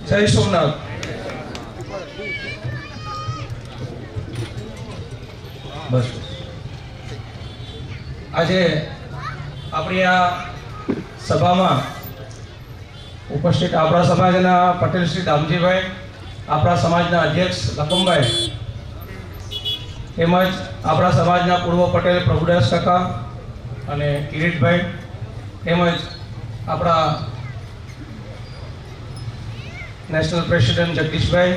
જય સોમનાથ. બસ આજે આપણી આ સભામાં ઉપસ્થિત આપણા સમાજના પટેલ શ્રી દામજીભાઈ, આપણા સમાજના અધ્યક્ષ લખમભાઈ, તેમજ આપણા સમાજના પૂર્વ પટેલ પ્રભુદાસ કાકા અને કિરીટભાઈ, તેમજ આપણા નેશનલ પ્રેસિડેન્ટ જગદીશભાઈ,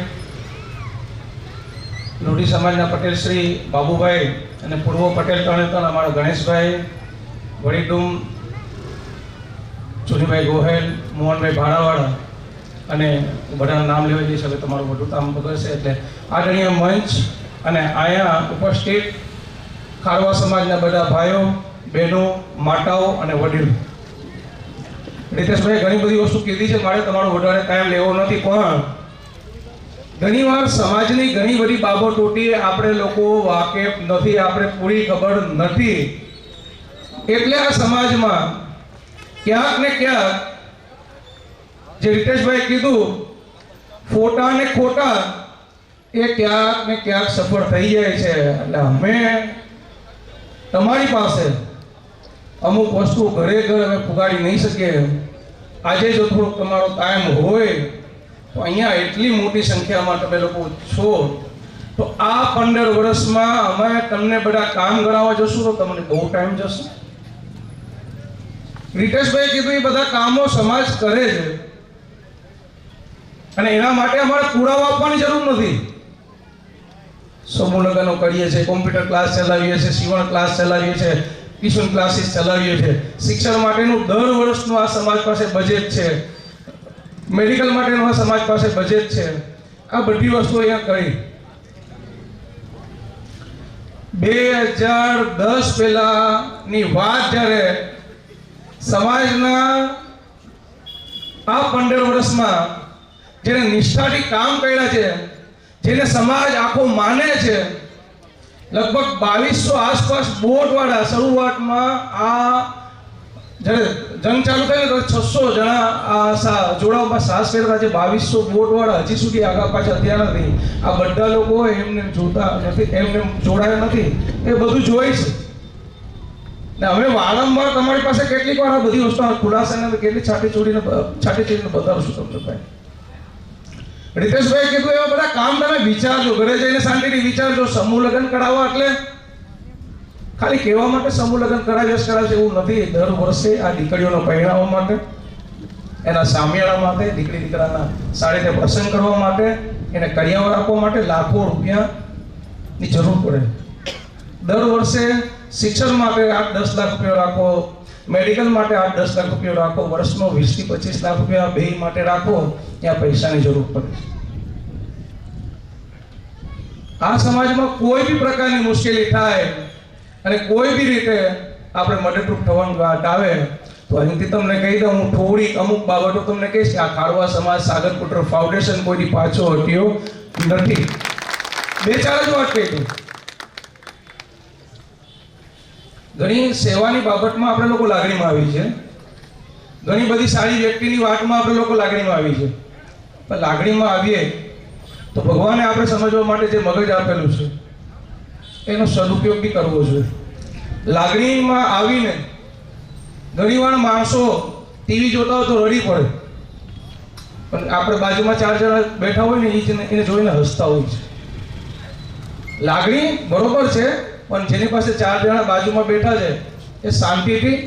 લોઢી સમાજના પટેલ શ્રી બાબુભાઈ અને પૂર્વ પટેલ તરણેતર અમારા ગણેશભાઈ, વડીડુમ ચુનીભાઈ ગોહેલ, મોહનભાઈ ભાડાવાળા અને બધાના નામ લેવા જઈશ. હવે તમારું મોટું કામ બગડશે એટલે આદરણીય મંચ અને અહીંયા ઉપસ્થિત ખારવા સમાજના બધા ભાઈઓ, બહેનો, માતાઓ અને વડીલો. રીતેશભાઈ ઘણી બધી વસ્તુ કીધી છે, મારે તમારો વધારે ટાઈમ લેવો નથી, પણ ઘણીવાર સમાજની ઘણી બધી બાબતોથી આપણે લોકો વાકેફ નથી, આપણે પૂરી ખબર નથી. એટલે આ સમાજમાં ક્યાંક ને ક્યાંક જે રીતેશભાઈ કીધું ફોટા ને ખોટા એ ક્યાંક ને ક્યાંક સફળ થઈ જાય છે. એટલે અમે તમારી પાસે અમુક વસ્તુ ઘરે અમે પુગાડી નહીં શકીએ. આજે જો થોડોક તમારો ટાઈમ હોય તો અહીંયા એટલી મોટી સંખ્યામાં તમે લોકો છો તો આ 15 વર્ષમાં અમે તમને બધા કામ કરાવવા જશું તો તમને બહુ ટાઈમ જશે. રીતેશભાઈ કીધું એ બધા કામો સમાજ કરે છે અને એના માટે અમારે પુરાવા આપવાની જરૂર નથી. સમૂહ લગ્નો કરીએ છીએ, કોમ્પ્યુટર ક્લાસ ચલાવીએ છીએ, સીવણ ક્લાસ ચલાવીએ છીએ, ટ્યુશન ક્લાસીસ ચલાવીએ છીએ, શિક્ષણ માટેનું દર વર્ષનું આ સમાજ પાસે બજેટ છે, મેડિકલ માટેનું આ સમાજ પાસે બજેટ છે. આ બધી વસ્તુઓ અહીંયા કરી 2010 પહેલાની વાત જ્યારે સમાજના આ 15 વર્ષમાં જેને નિષ્ઠાથી કામ કર્યા છે, જેને સમાજ આખો માને છે, લગભગ 2200 આસપાસ બોટવાળા શરૂઆતમાં આ જ્યારે જંગ ચાલુ થઈ તો 600 જણા આ જોડાવમાં સાહસ કરતા છે. 2200 બોટવાળા હજી સુધી આગા પાછા થયા નથી. આ બધા લોકો એમને જોતા નથી, એમને જોડાયા નથી, એ બધું જોઈ છે. ને હવે વારંવાર તમારી પાસે કેટલીક વાર આ બધી વસ્તુ ખુલાસા કેટલી છાટી ચોડીને બતાવશું તમને ભાઈ. રીતેશભાઈ કીધું એવા બધા કામ તમે વિચારજો, ઘરે જઈને શાંતિથી વિચારજો. સમૂહ લગ્ન કરાવવા એટલે ખાલી કહેવા માટે સમૂહ લગ્ન કરાવશે એવું નથી. દર વર્ષે આ દીકરીઓના પરિણામો માટે, એના સામિયાળા માટે, દીકરી દીકરાના સારી રીતે પ્રસંગ કરવા માટે, એને કરિયાવર આપવા માટે લાખો રૂપિયાની જરૂર પડે. દર વર્ષે શિક્ષણ માટે 8-10 લાખ રૂપિયા રાખો, મેડિકલ માટે 8-10 લાખ રૂપિયા રાખો, વર્ષનો 20 થી 25 લાખ રૂપિયા બે માટે રાખો, ત્યાં પૈસાની જરૂર પડે. આ સમાજમાં કોઈ બી પ્રકારની મુશ્કેલી થાય અને કોઈ બી રીતે આપણે મદદરૂપ થવાની વાત આવે તો અહીંથી તમને કહી દઉં, હું થોડીક અમુક બાબતો તમને કહીશ કે આ ખારવા સમાજ સાગરપુત્ર ફાઉન્ડેશન કોઈની પાછો હટ્યો નથી. 2-4 જ વાત કહી દઉં. ઘણી સેવાની બાબતમાં આપણે લોકો લાગણીમાં આવી છે, ઘણી બધી સારી વ્યક્તિની વાતમાં આપણે લોકો લાગણીમાં આવી છે. પણ લાગણીમાં આવીએ તો ભગવાને આપણે સમજવા માટે જે મગજ આપેલું છે એનો સદુપયોગ બી કરવો જોઈએ. લાગણીમાં આવીને ઘણીવાર માણસો ટીવી જોતા હોય તો રડી પડે, પણ આપણે બાજુમાં 4 જણા બેઠા હોય ને એને જોઈને હસતા હોય છે. લાગણી બરોબર છે, પણ જેની પાસે 4 જણા બાજુમાં બેઠા છે એ શાંતિથી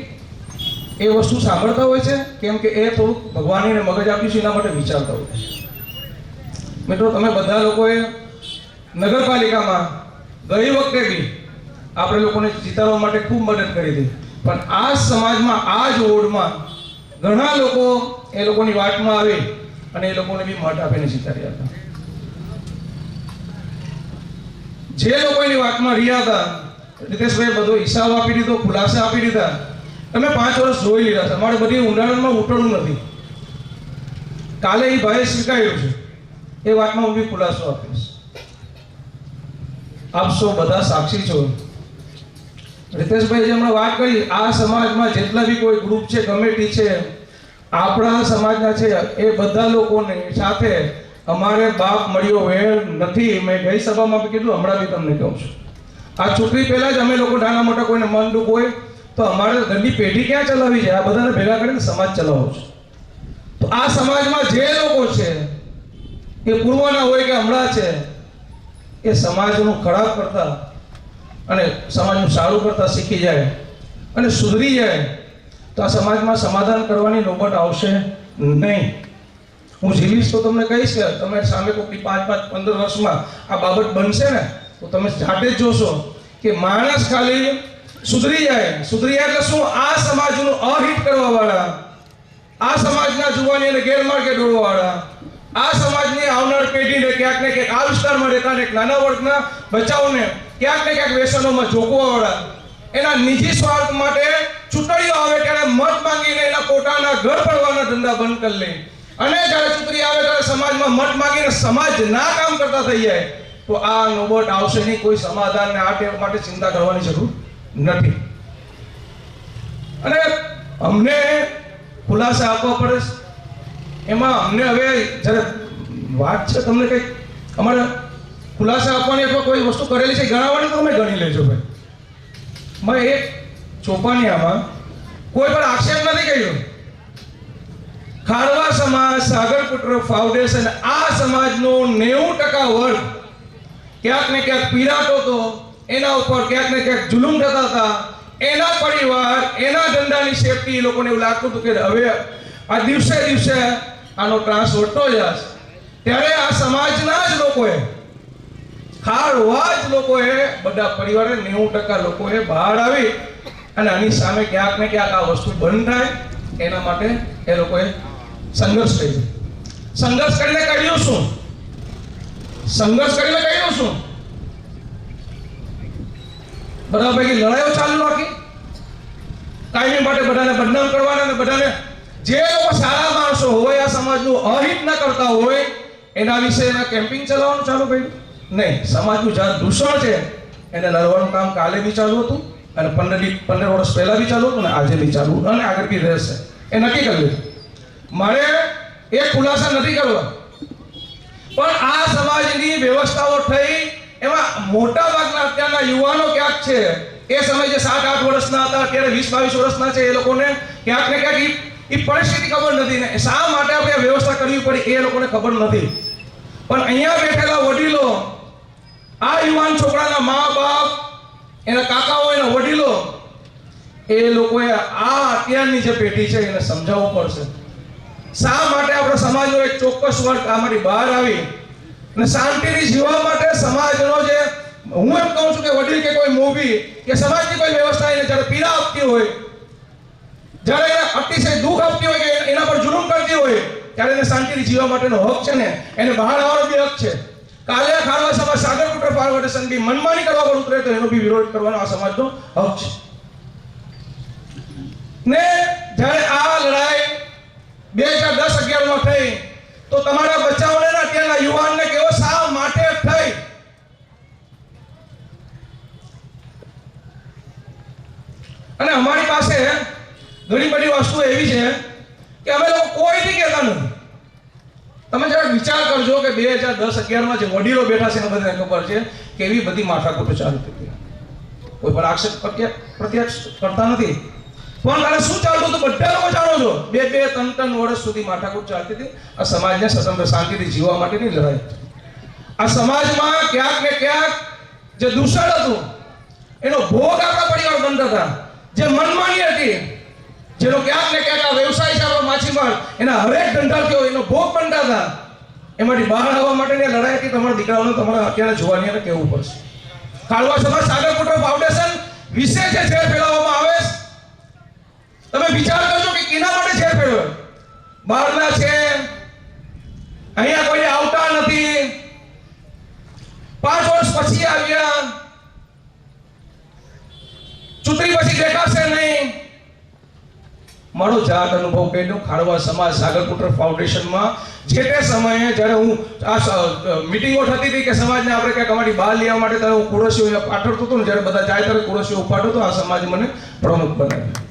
એ વસ્તુ સાંભળતા હોય છે, કેમ કે એ થોડુંક ભગવાનને મગજ આપ્યું છે એના માટે વિચારતા હોય છે. મિત્રો, તમે બધા લોકોએ નગરપાલિકામાં ગઈ વખતે બી આપણે લોકોને જીતાડવા માટે ખૂબ મદદ કરી હતી, પણ આ સમાજમાં આ જ વોર્ડમાં ઘણા લોકો એ લોકોની વાતમાં આવે અને એ લોકોને બી મત આપીને જીતાડ્યા હતા. જે લોકો એની વાતમાં રહ્યા હતા, રીતેશભાઈ બધો હિસાબ આપી દીધો, ખુલાસા આપી દીધા. તમે 5 વર્ષ જોઈ લીધા છે, મારે બધી ઊંડાણમાં ઉતરવું નથી. કાલે એ ભાઈ સ્વીકાર્યું છે, એ વાતમાં હું બી ખુલાસો આપીશ. આપ સૌ બધા સાક્ષી છો. રીતેશભાઈ જે હમણાં વાત કરી, આ સમાજમાં જેટલા બી કોઈ ગ્રુપ છે, કમિટી છે, આપણા સમાજના છે એ બધા લોકોને સાથે અમારે બાપ મળ્યો વેર નથી. મેં ગઈ સભામાં બી કીધું, હમણાં બી તમને કહું છું, આ ચૂંટણી પહેલા જ અમે લોકો નાના મોટા કોઈને મન દુઃખ હોય તો અમારે ઘરની પેઢી ક્યાં ચલાવી છે? આ બધાને ભેગા કરીને સમાજ ચલાવવો છે. તો આ સમાજમાં જે લોકો છે એ પૂર્વના હોય કે હમણાં છે, એ સમાજનું ખરાબ કરતા અને સમાજનું સારું કરતા શીખી જાય અને સુધરી જાય તો આ સમાજમાં સમાધાન કરવાની નોબત આવશે નહીં. હું જીવીશ તો તમને કહીશ કે તમે સામે કોઈ 5-15 વર્ષમાં આ બાબત બનશે ને તો તમે જાતે જ જોશો કે માણસ ખાલી સુધરી જાય એટલે શું? આ સમાજનું અહિત કરવા વાળા, આ સમાજના જુવાની અને ગેરમાર્ગે દોરવા વાળા, આ સમાજની આવનાર પેઢીને ક્યાંક ને ક્યાંક આ વિસ્તારમાં રહેતા એક નાના વર્ગના બચાવને ક્યાંક ને ક્યાંક વ્યસનોમાં ઝોકવા વાળા, એના નિજી સ્વાર્થ માટે ચૂંટણીઓ આવે ત્યારે મત માંગીને એના પોતાના ઘર પડવાના ધંધા બંધ કરી લે અને જ્યારે ચૂંટણી આવે ત્યારે સમાજમાં મત માંગીને સમાજના કામ કરતા થઈ જાય તો આ નોબત આવશે નહીં. કોઈ સમાધાનને આ ટેવ માટે ચિંતા કરવાની જરૂર નથી. અને અમને ખુલાસા આપવા પડે એમાં અમને હવે જ્યારે વાત છે તમને કંઈક અમારે ખુલાસા આપવાની અથવા કોઈ વસ્તુ કરેલી છે ગણાવવાની તો તમે ગણી લેજો ભાઈ. મેં એક ચોપાનિયામાં કોઈ પણ આક્ષેપ નથી કર્યો. ખારવા સમાજ સાગરપુત્ર ફાઉન્ડેશન આ સમાજનો 90% વર્ગ ક્યાંક ને ક્યાંક પીડાતો હતો, એના ઉપર ક્યાંક ને ક્યાંક જુલુમ થતા હતા, એના પરિવાર એના ધંધાની સેફટી એ લોકોને એવું લાગતું હતું કે હવે આ દિવસે દિવસે આનો ત્રાસ વધતો જશે. ત્યારે આ સમાજના જ લોકોએ, ખારવા જ લોકોએ, બધા પરિવારે 90% લોકોએ બહાર આવી અને આની સામે ક્યાંક ને ક્યાંક આ વસ્તુ બંધ થાય એના માટે એ લોકોએ સંઘર્ષ કર્યો. સંઘર્ષ કરીને કર્યું શું? બધા પૈકી લડાઈઓ ચાલુ રાખી, કાયમી માટે બધાને બદનામ કરવાના અને બધાને જે લોકો સારા માણસો હોય આ સમાજનું અહિત ન કરતા હોય એના વિશે એના કેમ્પિંગ ચલાવવાનું ચાલુ કર્યું. નહીં, સમાજનું જાત દૂષણ છે એને લડવાનું કામ કાલે બી ચાલુ હતું અને 15 વર્ષ પહેલા બી ચાલુ હતું ને આજે બી ચાલુ અને આગળ બી રહેશે. એ નક્કી કરી લીધું. મારે એ ખુલાસા નથી કરવા, પણ આ સમાજની વ્યવસ્થાઓ થઈ એમાં મોટા ભાગના અત્યારના યુવાનો ક્યાંક છે એ સમય જે 7-8 વર્ષના હતા અત્યારે 20-22 વર્ષના છે, એ લોકોને ક્યાંક ને ક્યાંક એ પરિસ્થિતિ ખબર નથી ને શા માટે આપણે વ્યવસ્થા કરવી પડી એ લોકોને ખબર નથી. પણ અહીંયા બેઠેલા વડીલો, આ યુવાન છોકરાના મા બાપ, એના કાકાઓ, એના વડીલો, એ લોકોએ આ અત્યારની જે પેઢી છે એને સમજાવવું પડશે. શા માટે આપણા સમાજનો એક ચોક્કસ વર્ગ આમાંથી બહાર આવી અને શાંતિથી જીવવા માટે સમાજનો જે, હું એમ કહું છું કે વડીલ કે કોઈ મોભી કે સમાજની કોઈ વ્યવસ્થા એને જ્યારે પીડા આપતી હોય, જ્યારે એને અતિશય દુઃખ આપતી હોય કે એના પર જુલુમ કરતી હોય ત્યારે એને શાંતિથી જીવવા માટેનો હક છે ને એને બહાર આવવાનો બી હક છે. કાલે ખારવા સમાજ સાગરપુત્ર ફાઉન્ડેશન બી મનમાની કરવા પર ઉતરે તો એનો બી વિરોધ કરવાનો આ સમાજનો હક છે. ને જ્યારે આ લડાઈ 2010-11 માં થઈ તો તમારા બચ્ચાઓને અત્યારના યુવાનને કેવો શા માટે થઈ? અને અમારી પાસે ઘણી બધી વસ્તુ એવી છે કે અમે લોકો કોઈથી કહેતા નથી. તમે જરા વિચાર કરજો કે 2010-11 માં જે વડીલો બેઠા છે એને બધાને ખબર છે કે એવી બધી માથાકૂટો ચાલુ હતી. કોઈ પણ આક્ષેપ પ્રત્યક્ષ કરતા નથી, પણ તારે શું ચાલતું હતું બધા લોકો જાણો છો. 2-3 વર્ષ સુધી માથાકૂટ ચાલતી હતી. આ સમાજને સ્વતંત્ર શાંતિથી જીવવા માટેની લડાઈ. આ સમાજમાં ક્યાંક ને ક્યાંક જે દૂષણ હતું એનો ભોગ આપણા પરિવાર બનતા હતા. જે મનમાની હતી, જેનો ક્યાંક ને ક્યાંક આ વ્યવસાય છે આપણો માછીમાર, એના હરેક ધંધાર્થીઓ એનો ભોગ બનતા હતા. એમાંથી બહાર આવવા માટેની લડાઈ હતી. તમારા દીકરાઓને તમારા અત્યારે જોવાની કહેવું પડશે. ખારવા સમાજ સાગરપુત્ર ફાઉન્ડેશન વિશે જે ઝેર ફેલાવવામાં આવે, તમે વિચાર કરજો કે કેના માટે ઝેર ફેલાવે. બહારના છે, અહીંયા કોઈ આવતા નથી, 5 વર્ષ પછી આવ્યા, ચૂંટણી પછી દેખાશે નહીં. મારો જાત અનુભવ કહી દઉં. ખારવા સમાજ સાગરપુત્ર ફાઉન્ડેશનમાં જે તે સમયે જ્યારે હું આ મીટિંગો થતી હતી કે સમાજને આપણે ક્યાંક અમારી બહાર લેવા માટે ત્યારે હું કુરશીઓ પાઠવતો હતો ને, જ્યારે બધા જાય ત્યારે કુરશીઓ ઉપાડતો હતો. આ સમાજ મને પ્રમુખ બનાવ્યો.